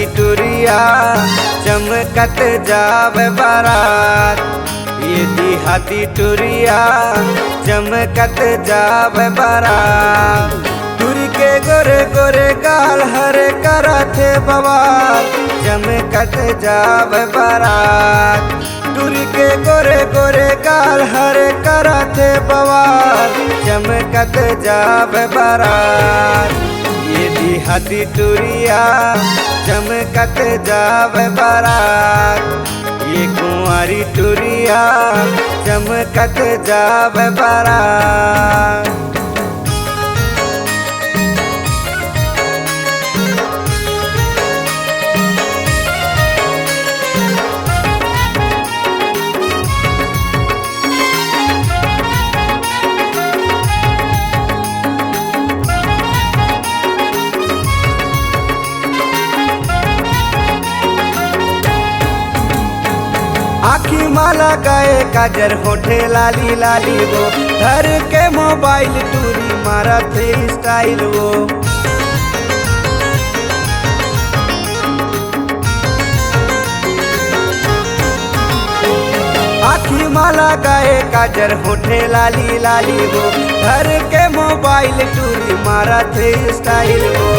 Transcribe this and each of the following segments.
देहाती टुरिया चमकत जावे बारात। ये देहाती टुरिया चमकत जावे बारात। टुरी के गोरे गोरे गाल हरे करथे बवाल चमकत जावे बारात। टुरी के गोरे गोरे गाल हरे करथे बवाल चमकत जावे बारात। ये देहाती टुरिया चमकत जावे बारात। ये कुंवारी टुरिया चमकत जावे बारात। आखी माला गाए काजर होठे लाली लाली वो धर के मोबाइल टूरी मारा थे स्टाइल वो। आखी माला गाए काजर होठे लाली लाली वो धर के मोबाइल टूरी मारा थे स्टाइल वो।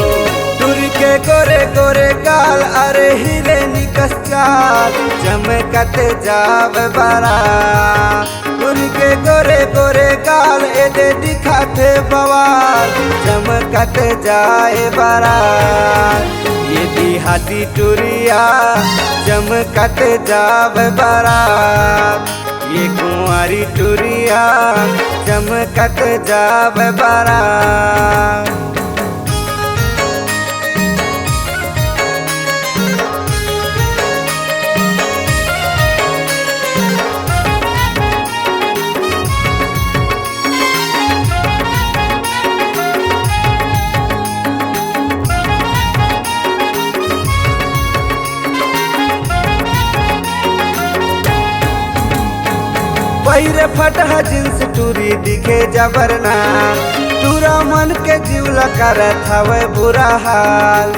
टुरी के गोरे गोरे गाल अरे हीरे निकस चाल चमकत जावे बारात। टुरी के गोरे गोरे गाल एदे दिखाते बवाल चमकत जाए बारात। ये देहाती टुरिया चमकत जावे बारात। ये कुंवारी टुरिया चमकत जावे बारात। पैरे फटहा जींस टूरी दिखे जबरना टूरा मन के जीवला करत हवे बुरा हाल।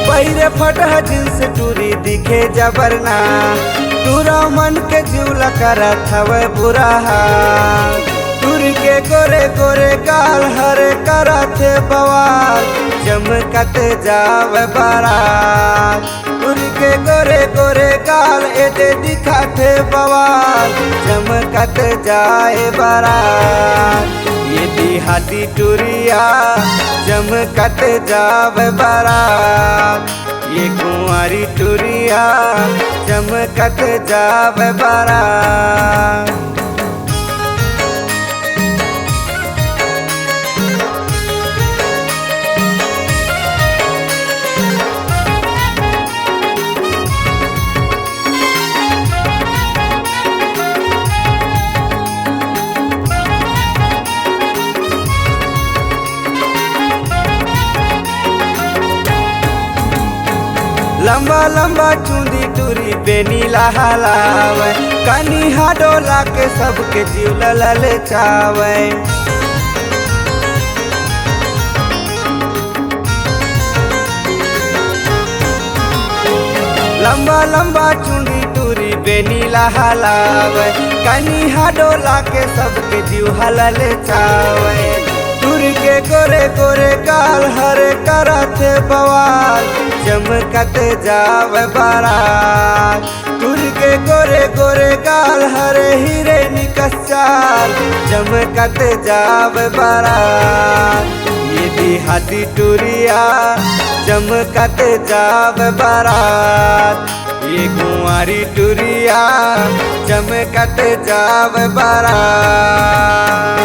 पैरे फटहा जींस टूरी दिखे जबरना टूरा मन के जीवला करत हवे बुरा हाल। टुरी के गोरे गोरे गाल हरे करथे बवाल चमकत जावे बारात। टुरी के गोरे गोरे गाल एदे दिखाते बवाल चमकत जाए बारात। ये देहाती टुरिया चमकत जावे बारात। ये कुंवारी टुरिया चमकत जावे बारात। लंबा लंबा चूंदी टूरी बेनीला हलावे कनी हाडोला के सबके जीव लले चावे। लंबा लंबा चूंदी टूरी बेनीला हलावे कनी हाडोला के सबके जीव हलले चावे। टुरी के गोरे गोरे गाल हरे करथे बवाल चमकत जावे बारात। टुरी के गोरे गोरे गाल हरे हीरे निकस चाल चमकत जावे बारात। ये देहाती टुरिया चमकत जावे बारात। ये कुंवारी टुरिया चमकत जावे बारात।